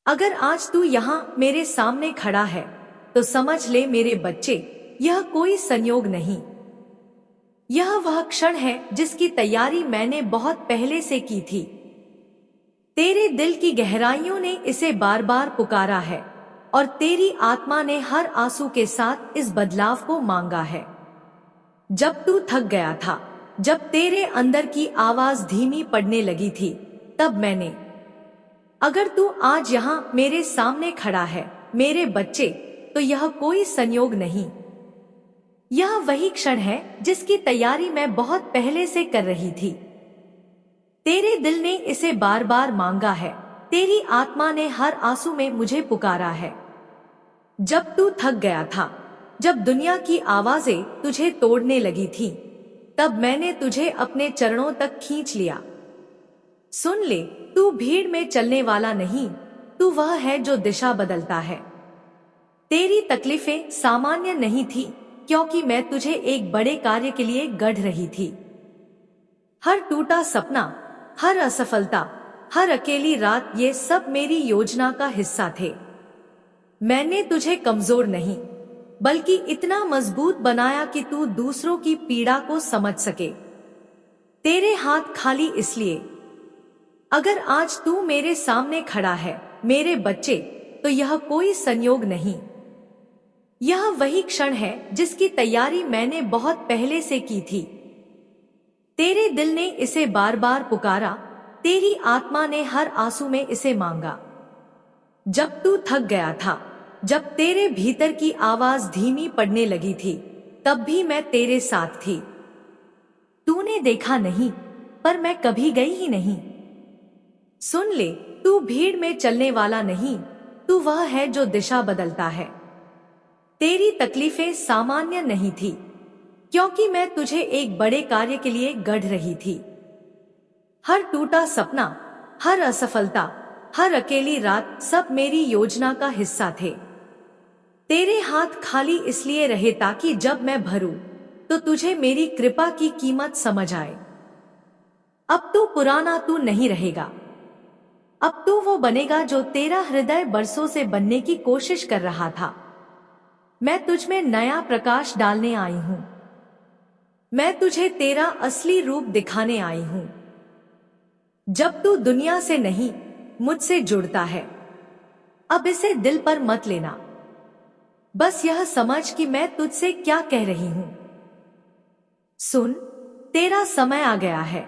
अगर आज तू यहाँ मेरे सामने खड़ा है तो समझ ले मेरे बच्चे, यह कोई संयोग नहीं। यह वह क्षण है जिसकी तैयारी मैंने बहुत पहले से की थी। तेरे दिल की गहराइयों ने इसे बार बार पुकारा है और तेरी आत्मा ने हर आंसू के साथ इस बदलाव को मांगा है। जब तू थक गया था, जब तेरे अंदर की आवाज धीमी पड़ने लगी थी, तब मैंने। अगर तू आज यहाँ मेरे सामने खड़ा है मेरे बच्चे, तो यह कोई संयोग नहीं। यह वही क्षण है जिसकी तैयारी मैं बहुत पहले से कर रही थी। तेरे दिल ने इसे बार बार मांगा है, तेरी आत्मा ने हर आंसू में मुझे पुकारा है। जब तू थक गया था, जब दुनिया की आवाजें तुझे तोड़ने लगी थी, तब मैंने तुझे अपने चरणों तक खींच लिया। सुन ले, तू भीड़ में चलने वाला नहीं, तू वह है जो दिशा बदलता है। तेरी तकलीफें सामान्य नहीं थी, क्योंकि मैं तुझे एक बड़े कार्य के लिए गढ़ रही थी। हर टूटा सपना, हर असफलता, हर अकेली रात, ये सब मेरी योजना का हिस्सा थे। मैंने तुझे कमजोर नहीं, बल्कि इतना मजबूत बनाया कि तू दूसरों की पीड़ा को समझ सके। तेरे हाथ खाली इसलिए। अगर आज तू मेरे सामने खड़ा है मेरे बच्चे, तो यह कोई संयोग नहीं। यह वही क्षण है जिसकी तैयारी मैंने बहुत पहले से की थी। तेरे दिल ने इसे बार बार पुकारा, तेरी आत्मा ने हर आंसू में इसे मांगा। जब तू थक गया था, जब तेरे भीतर की आवाज धीमी पड़ने लगी थी, तब भी मैं तेरे साथ थी। तूने देखा नहीं, पर मैं कभी गई ही नहीं। सुन ले, तू भीड़ में चलने वाला नहीं, तू वह है जो दिशा बदलता है। तेरी तकलीफें सामान्य नहीं थी, क्योंकि मैं तुझे एक बड़े कार्य के लिए गढ़ रही थी। हर टूटा सपना, हर असफलता, हर अकेली रात, सब मेरी योजना का हिस्सा थे। तेरे हाथ खाली इसलिए रहे ताकि जब मैं भरूं, तो तुझे मेरी कृपा की कीमत समझ आए। अब तू पुराना तू नहीं रहेगा। अब तू वो बनेगा जो तेरा हृदय बरसों से बनने की कोशिश कर रहा था। मैं तुझ में नया प्रकाश डालने आई हूं। मैं तुझे तेरा असली रूप दिखाने आई हूं। जब तू दुनिया से नहीं, मुझसे जुड़ता है, अब इसे दिल पर मत लेना। बस यह समझ कि मैं तुझसे क्या कह रही हूं। सुन, तेरा समय आ गया है।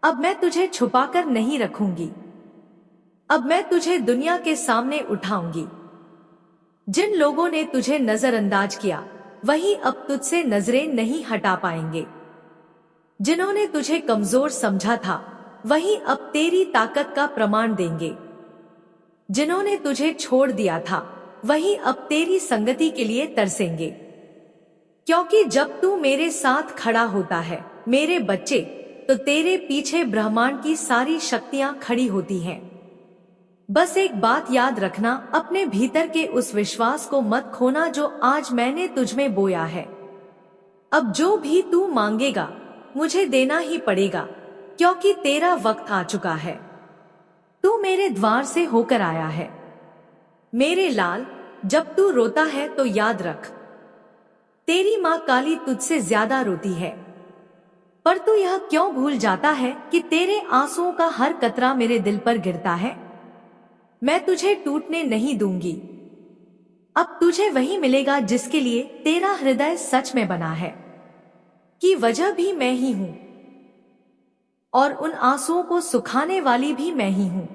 अब मैं तुझे छुपाकर नहीं रखूंगी। अब मैं तुझे दुनिया के सामने उठाऊंगी। जिन लोगों ने तुझे नजरअंदाज किया, वही अब तुझसे नजरें नहीं हटा पाएंगे। जिन्होंने तुझे कमजोर समझा था, वही अब तेरी ताकत का प्रमाण देंगे। जिन्होंने तुझे छोड़ दिया था, वही अब तेरी संगति के लिए तरसेंगे। क्योंकि जब तू मेरे साथ खड़ा होता है मेरे बच्चे, तो तेरे पीछे ब्रह्मांड की सारी शक्तियां खड़ी होती हैं। बस एक बात याद रखना, अपने भीतर के उस विश्वास को मत खोना जो आज मैंने तुझमें बोया है। अब जो भी तू मांगेगा, मुझे देना ही पड़ेगा, क्योंकि तेरा वक्त आ चुका है। तू मेरे द्वार से होकर आया है। मेरे लाल, जब तू रोता है तो याद रख, तेरी माँ काली तुझसे ज्यादा रोती है। पर तू यह क्यों भूल जाता है कि तेरे आंसुओं का हर कतरा मेरे दिल पर गिरता है। मैं तुझे टूटने नहीं दूंगी। अब तुझे वही मिलेगा जिसके लिए तेरा हृदय सच में बना है, कि वजह भी मैं ही हूं और उन आंसुओं को सुखाने वाली भी मैं ही हूं।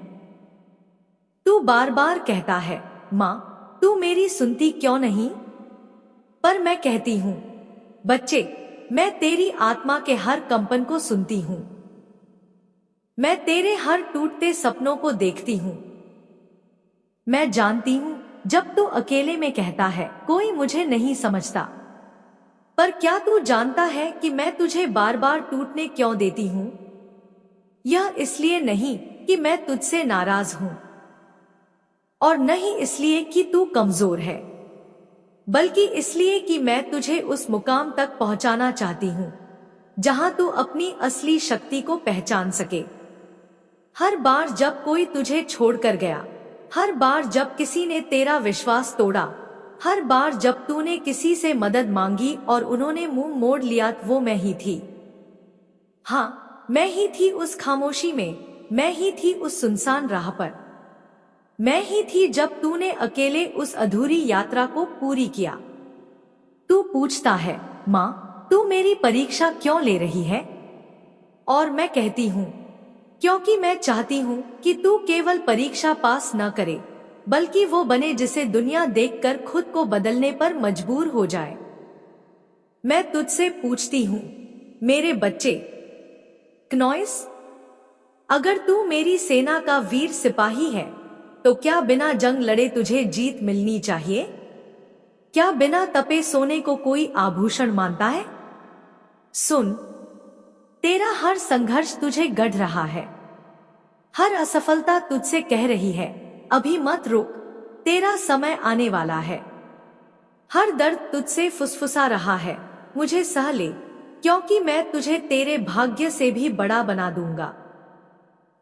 तू बार बार कहता है, माँ तू मेरी सुनती क्यों नहीं? पर मैं कहती हूं, बच्चे, मैं तेरी आत्मा के हर कंपन को सुनती हूं। मैं तेरे हर टूटते सपनों को देखती हूं। मैं जानती हूं, जब तू अकेले में कहता है कोई मुझे नहीं समझता, पर क्या तू जानता है कि मैं तुझे बार बार टूटने क्यों देती हूं? यह इसलिए नहीं कि मैं तुझसे नाराज हूं, और नहीं इसलिए कि तू कमजोर है, बल्कि इसलिए कि मैं तुझे उस मुकाम तक पहुंचाना चाहती हूं जहां तू अपनी असली शक्ति को पहचान सके। हर बार जब कोई तुझे छोड़कर गया, हर बार जब किसी ने तेरा विश्वास तोड़ा, हर बार जब तूने किसी से मदद मांगी और उन्होंने मुंह मोड़ लिया, वो मैं ही थी। हाँ, मैं ही थी उस खामोशी में, मैं ही थी उस सुनसान राह पर, मैं ही थी जब तूने अकेले उस अधूरी यात्रा को पूरी किया। तू पूछता है, माँ, तू मेरी परीक्षा क्यों ले रही है? और मैं कहती हूँ, क्योंकि मैं चाहती हूँ कि तू केवल परीक्षा पास न करे, बल्कि वो बने जिसे दुनिया देखकर खुद को बदलने पर मजबूर हो जाए। मैं तुझसे पूछती हूँ, मेरे बच्चे, क्नोइस, अगर तू मेरी सेना का वीर सिपाही है, तो क्या बिना जंग लड़े तुझे जीत मिलनी चाहिए? क्या बिना तपे सोने को कोई आभूषण मानता है? सुन, तेरा हर संघर्ष तुझे गढ़ रहा है, हर असफलता तुझसे कह रही है, अभी मत रुक, तेरा समय आने वाला है। हर दर्द तुझसे फुसफुसा रहा है, मुझे सह ले, क्योंकि मैं तुझे तेरे भाग्य से भी बड़ा बना दूंगा।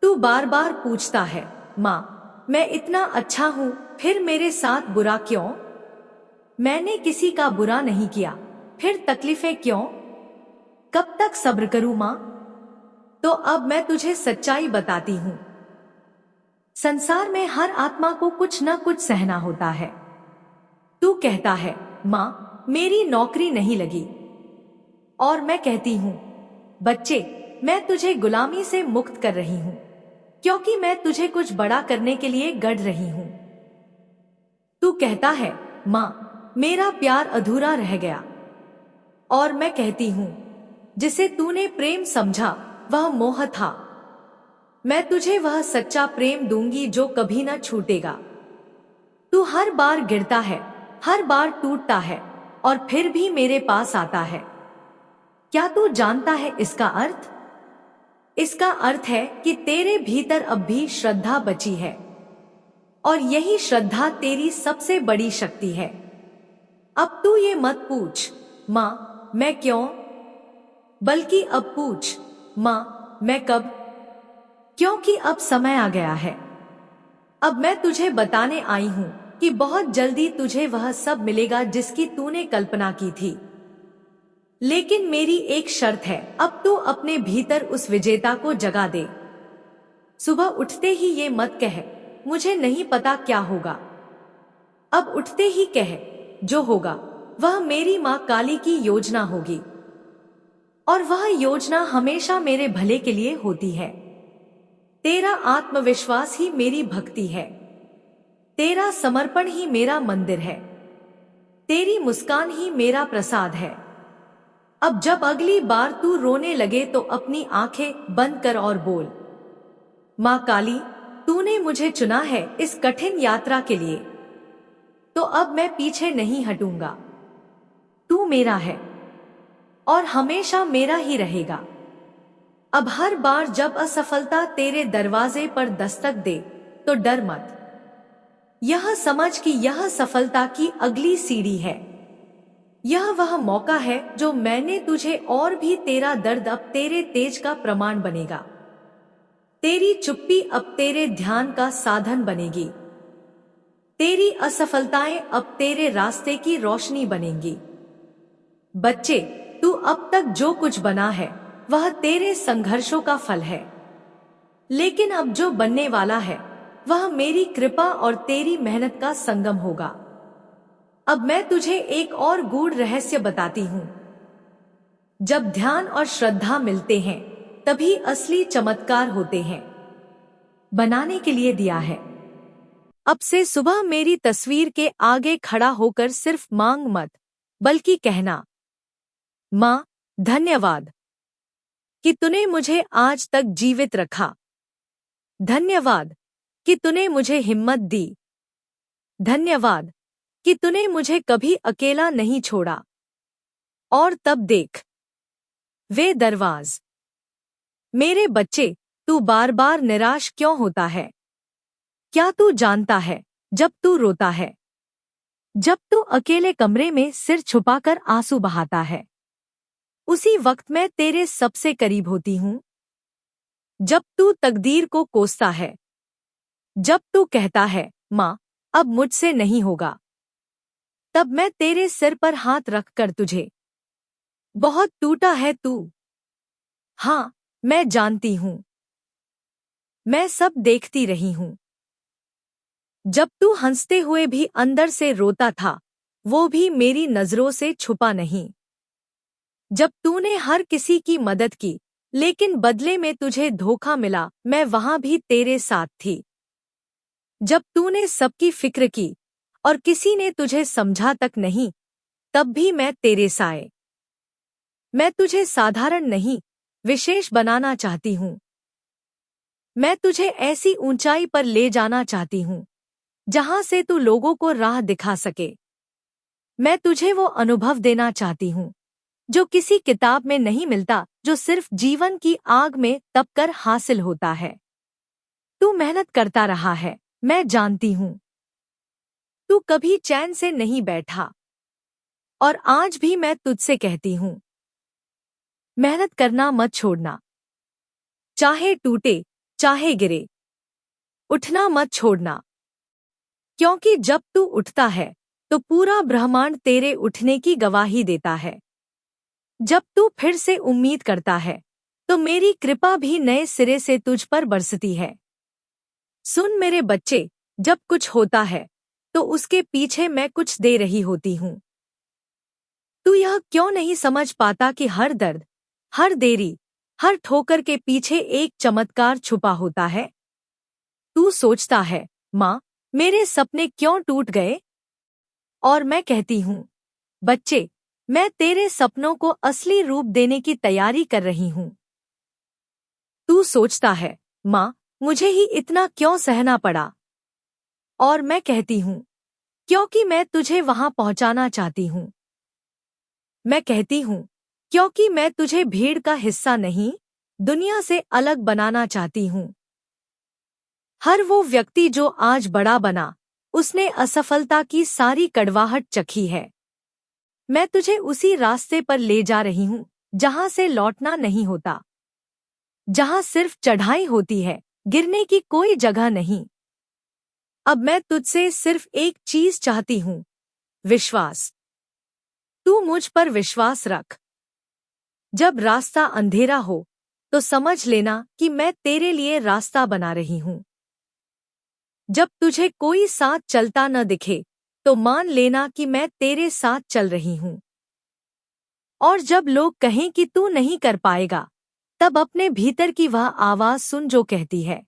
तू बार बार पूछता है, माँ, मैं इतना अच्छा हूँ, फिर मेरे साथ बुरा क्यों? मैंने किसी का बुरा नहीं किया, फिर तकलीफें क्यों? कब तक सब्र करूं माँ? तो अब मैं तुझे सच्चाई बताती हूँ। संसार में हर आत्मा को कुछ न कुछ सहना होता है। तू कहता है, माँ, मेरी नौकरी नहीं लगी, और मैं कहती हूँ, बच्चे, मैं तुझे गुलामी से मुक्त कर रही हूँ, क्योंकि मैं तुझे कुछ बड़ा करने के लिए गढ़ रही हूँ। तू कहता है, माँ, मेरा प्यार अधूरा रह गया, और मैं कहती हूँ, जिसे तूने प्रेम समझा वह मोह था। मैं तुझे वह सच्चा प्रेम दूंगी जो कभी न छूटेगा। तू हर बार गिरता है, हर बार टूटता है, और फिर भी मेरे पास आता है। क्या तू जानता है इसका अर्थ? इसका अर्थ है कि तेरे भीतर अब भी श्रद्धा बची है, और यही श्रद्धा तेरी सबसे बड़ी शक्ति है। अब तू ये मत पूछ, माँ, मैं क्यों, बल्कि अब पूछ, माँ, मैं कब? क्योंकि अब समय आ गया है। अब मैं तुझे बताने आई हूँ कि बहुत जल्दी तुझे वह सब मिलेगा जिसकी तूने कल्पना की थी। लेकिन मेरी एक शर्त है, अब तू अपने भीतर उस विजेता को जगा दे। सुबह उठते ही ये मत कह, मुझे नहीं पता क्या होगा। अब उठते ही कह, जो होगा वह मेरी माँ काली की योजना होगी, और वह योजना हमेशा मेरे भले के लिए होती है। तेरा आत्मविश्वास ही मेरी भक्ति है, तेरा समर्पण ही मेरा मंदिर है, तेरी मुस्कान ही मेरा प्रसाद है। अब जब अगली बार तू रोने लगे तो अपनी आंखें बंद कर और बोल, माँ काली, तूने मुझे चुना है इस कठिन यात्रा के लिए, तो अब मैं पीछे नहीं हटूंगा। तू मेरा है और हमेशा मेरा ही रहेगा। अब हर बार जब असफलता तेरे दरवाजे पर दस्तक दे तो डर मत। यह समझ कि यह सफलता की अगली सीढ़ी है। यह वह मौका है जो मैंने तुझे, और भी तेरा दर्द अब तेरे तेज का प्रमाण बनेगा। तेरी चुप्पी अब तेरे ध्यान का साधन बनेगी। तेरी असफलताएं अब तेरे रास्ते की रोशनी बनेंगी। बच्चे, तू अब तक जो कुछ बना है वह तेरे संघर्षों का फल है, लेकिन अब जो बनने वाला है वह मेरी कृपा और तेरी मेहनत का संगम होगा। अब मैं तुझे एक और गूढ़ रहस्य बताती हूँ। जब ध्यान और श्रद्धा मिलते हैं तभी असली चमत्कार होते हैं। बनाने के लिए दिया है। अब से सुबह मेरी तस्वीर के आगे खड़ा होकर सिर्फ मांग मत, बल्कि कहना, माँ, धन्यवाद कि तूने मुझे आज तक जीवित रखा। धन्यवाद कि तूने मुझे हिम्मत दी। धन्यवाद कि तूने मुझे कभी अकेला नहीं छोड़ा। और तब देख वे दरवाज़। मेरे बच्चे, तू बार बार निराश क्यों होता है? क्या तू जानता है, जब तू रोता है, जब तू अकेले कमरे में सिर छुपाकर आंसू बहाता है, उसी वक्त मैं तेरे सबसे करीब होती हूँ। जब तू तकदीर को कोसता है, जब तू कहता है, माँ, अब मुझसे नहीं होगा। तब मैं तेरे सिर पर हाथ रखकर तुझे, बहुत टूटा है तू। हाँ, मैं जानती हूँ। मैं सब देखती रही हूँ। जब तू हंसते हुए भी अंदर से रोता था, वो भी मेरी नजरों से छुपा नहीं। जब तूने हर किसी की मदद की, लेकिन बदले में तुझे धोखा मिला, मैं वहां भी तेरे साथ थी। जब तूने सबकी फिक्र की और किसी ने तुझे समझा तक नहीं, तब भी मैं तेरे साए। मैं तुझे साधारण नहीं, विशेष बनाना चाहती हूँ। मैं तुझे ऐसी ऊंचाई पर ले जाना चाहती हूँ जहां से तू लोगों को राह दिखा सके। मैं तुझे वो अनुभव देना चाहती हूँ जो किसी किताब में नहीं मिलता, जो सिर्फ जीवन की आग में तपकर हासिल होता है। तू मेहनत करता रहा है, मैं जानती हूँ। तू कभी चैन से नहीं बैठा, और आज भी मैं तुझसे कहती हूँ, मेहनत करना मत छोड़ना। चाहे टूटे, चाहे गिरे, उठना मत छोड़ना। क्योंकि जब तू उठता है तो पूरा ब्रह्मांड तेरे उठने की गवाही देता है। जब तू फिर से उम्मीद करता है तो मेरी कृपा भी नए सिरे से तुझ पर बरसती है। सुन मेरे बच्चे, जब कुछ होता है तो उसके पीछे मैं कुछ दे रही होती हूँ। तू यह क्यों नहीं समझ पाता कि हर दर्द, हर देरी, हर ठोकर के पीछे एक चमत्कार छुपा होता है? तू सोचता है, माँ, मेरे सपने क्यों टूट गए? और मैं कहती हूँ, बच्चे, मैं तेरे सपनों को असली रूप देने की तैयारी कर रही हूँ। तू सोचता है, माँ, मुझे ही इतना क्यों सहना पड़ा? और मैं कहती हूँ, क्योंकि मैं तुझे वहां पहुंचाना चाहती हूँ। मैं कहती हूँ, क्योंकि मैं तुझे भीड़ का हिस्सा नहीं, दुनिया से अलग बनाना चाहती हूँ। हर वो व्यक्ति जो आज बड़ा बना, उसने असफलता की सारी कड़वाहट चखी है। मैं तुझे उसी रास्ते पर ले जा रही हूँ जहां से लौटना नहीं होता, जहां सिर्फ चढ़ाई होती है, गिरने की कोई जगह नहीं। अब मैं तुझसे सिर्फ एक चीज चाहती हूँ, विश्वास। तू मुझ पर विश्वास रख। जब रास्ता अंधेरा हो तो समझ लेना कि मैं तेरे लिए रास्ता बना रही हूँ। जब तुझे कोई साथ चलता न दिखे तो मान लेना कि मैं तेरे साथ चल रही हूँ। और जब लोग कहें कि तू नहीं कर पाएगा, तब अपने भीतर की वह आवाज सुन जो कहती है,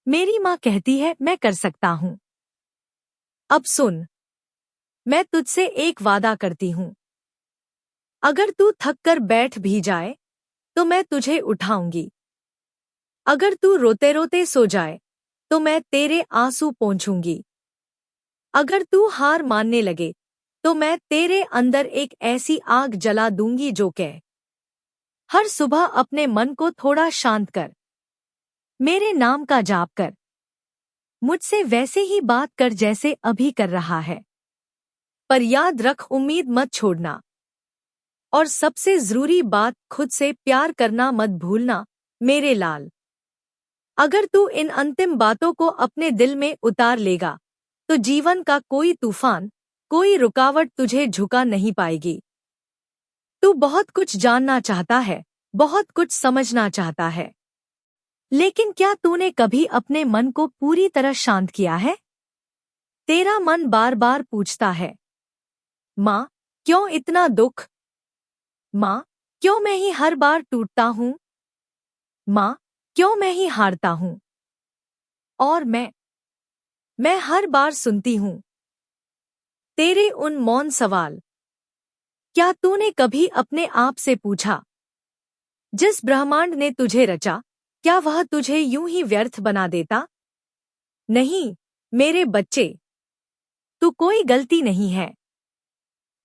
मेरी माँ कहती है मैं कर सकता हूँ। अब सुन, मैं तुझसे एक वादा करती हूँ। अगर तू थक कर बैठ भी जाए तो मैं तुझे उठाऊंगी। अगर तू रोते रोते सो जाए तो मैं तेरे आंसू पोंछूंगी। अगर तू हार मानने लगे तो मैं तेरे अंदर एक ऐसी आग जला दूंगी जो कह, हर सुबह अपने मन को थोड़ा शांत कर, मेरे नाम का जाप कर, मुझसे वैसे ही बात कर जैसे अभी कर रहा है। पर याद रख, उम्मीद मत छोड़ना। और सबसे जरूरी बात, खुद से प्यार करना मत भूलना, मेरे लाल। अगर तू इन अंतिम बातों को अपने दिल में उतार लेगा तो जीवन का कोई तूफान, कोई रुकावट तुझे झुका नहीं पाएगी। तू बहुत कुछ जानना चाहता है, बहुत कुछ समझना चाहता है, लेकिन क्या तूने कभी अपने मन को पूरी तरह शांत किया है? तेरा मन बार बार पूछता है, माँ, क्यों इतना दुख? माँ, क्यों मैं ही हर बार टूटता हूँ? माँ, क्यों मैं ही हारता हूँ? और मैं हर बार सुनती हूँ तेरे उन मौन सवाल। क्या तूने कभी अपने आप से पूछा, जिस ब्रह्मांड ने तुझे रचा, क्या वह तुझे यूं ही व्यर्थ बना देता? नहीं, मेरे बच्चे, तू कोई गलती नहीं है।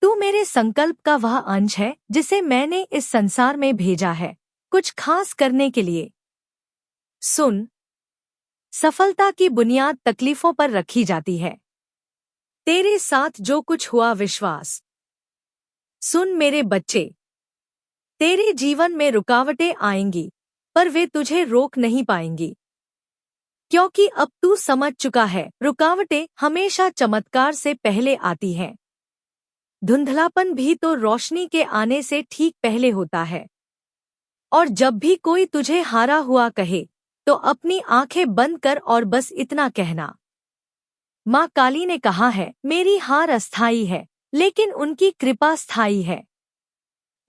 तू मेरे संकल्प का वह अंश है जिसे मैंने इस संसार में भेजा है, कुछ खास करने के लिए। सुन, सफलता की बुनियाद तकलीफों पर रखी जाती है। तेरे साथ जो कुछ हुआ, विश्वास। सुन मेरे बच्चे, तेरे जीवन में रुकावटें आएंगी, पर वे तुझे रोक नहीं पाएंगी। क्योंकि अब तू समझ चुका है, रुकावटें हमेशा चमत्कार से पहले आती हैं। धुंधलापन भी तो रोशनी के आने से ठीक पहले होता है। और जब भी कोई तुझे हारा हुआ कहे, तो अपनी आंखें बंद कर और बस इतना कहना, माँ काली ने कहा है, मेरी हार अस्थायी है, लेकिन उनकी कृपा स्थायी है।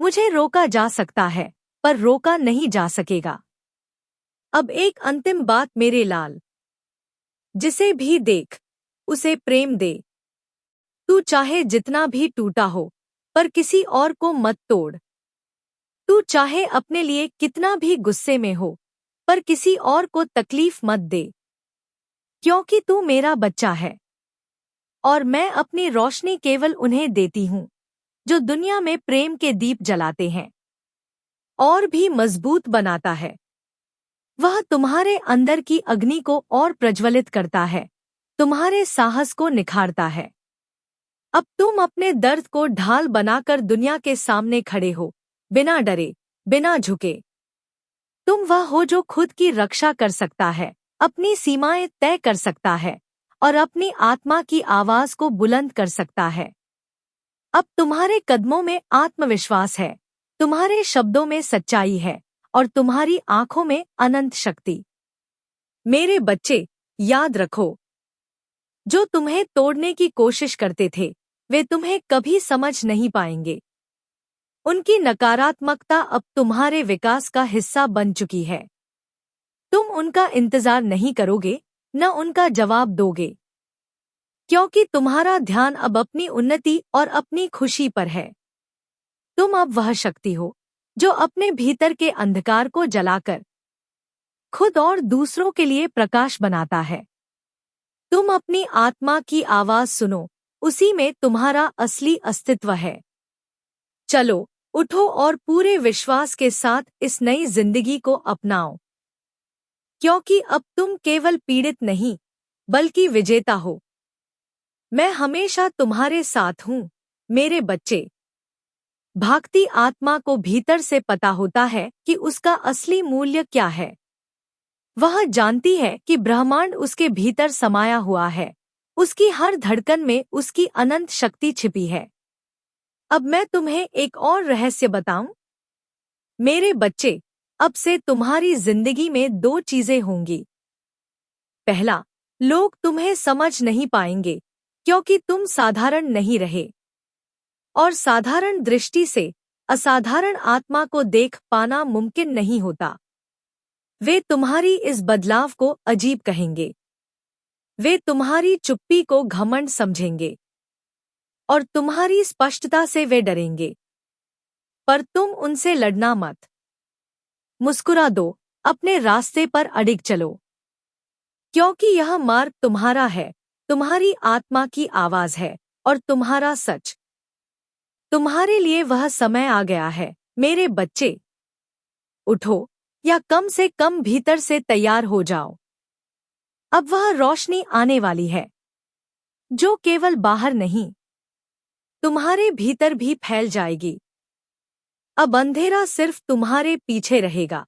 मुझे रोका जा सकता है, पर रोका नहीं जा सकेगा। अब एक अंतिम बात मेरे लाल, जिसे भी देख, उसे प्रेम दे। तू चाहे जितना भी टूटा हो, पर किसी और को मत तोड़। तू चाहे अपने लिए कितना भी गुस्से में हो, पर किसी और को तकलीफ मत दे। क्योंकि तू मेरा बच्चा है, और मैं अपनी रोशनी केवल उन्हें देती हूँ जो दुनिया में प्रेम के दीप जलाते हैं और भी मजबूत बनाता है। वह तुम्हारे अंदर की अग्नि को और प्रज्वलित करता है, तुम्हारे साहस को निखारता है। अब तुम अपने दर्द को ढाल बनाकर दुनिया के सामने खड़े हो, बिना डरे, बिना झुके। तुम वह हो जो खुद की रक्षा कर सकता है, अपनी सीमाएं तय कर सकता है और अपनी आत्मा की आवाज को बुलंद कर सकता है। अब तुम्हारे कदमों में आत्मविश्वास है, तुम्हारे शब्दों में सच्चाई है और तुम्हारी आंखों में अनंत शक्ति। मेरे बच्चे, याद रखो, जो तुम्हें तोड़ने की कोशिश करते थे, वे तुम्हें कभी समझ नहीं पाएंगे। उनकी नकारात्मकता अब तुम्हारे विकास का हिस्सा बन चुकी है। तुम उनका इंतजार नहीं करोगे, न उनका जवाब दोगे, क्योंकि तुम्हारा ध्यान अब अपनी उन्नति और अपनी खुशी पर है। तुम अब वह शक्ति हो जो अपने भीतर के अंधकार को जलाकर खुद और दूसरों के लिए प्रकाश बनाता है। तुम अपनी आत्मा की आवाज सुनो, उसी में तुम्हारा असली अस्तित्व है। चलो, उठो और पूरे विश्वास के साथ इस नई जिंदगी को अपनाओ, क्योंकि अब तुम केवल पीड़ित नहीं, बल्कि विजेता हो। मैं हमेशा तुम्हारे साथ हूँ, मेरे बच्चे। भागती आत्मा को भीतर से पता होता है कि उसका असली मूल्य क्या है। वह जानती है कि ब्रह्मांड उसके भीतर समाया हुआ है, उसकी हर धड़कन में उसकी अनंत शक्ति छिपी है। अब मैं तुम्हें एक और रहस्य बताऊं? मेरे बच्चे, अब से तुम्हारी जिंदगी में दो चीजें होंगी। पहला, लोग तुम्हें समझ नहीं पाएंगे, क्योंकि तुम साधारण नहीं रहे। और साधारण दृष्टि से असाधारण आत्मा को देख पाना मुमकिन नहीं होता। वे तुम्हारी इस बदलाव को अजीब कहेंगे। वे तुम्हारी चुप्पी को घमंड समझेंगे और तुम्हारी स्पष्टता से वे डरेंगे। पर तुम उनसे लड़ना मत। मुस्कुरा दो, अपने रास्ते पर अडिग चलो, क्योंकि यह मार्ग तुम्हारा है, तुम्हारी आत्मा की आवाज है और तुम्हारा सच। तुम्हारे लिए वह समय आ गया है, मेरे बच्चे। उठो, या कम से कम भीतर से तैयार हो जाओ। अब वह रोशनी आने वाली है, जो केवल बाहर नहीं, तुम्हारे भीतर भी फैल जाएगी। अब अंधेरा सिर्फ तुम्हारे पीछे रहेगा।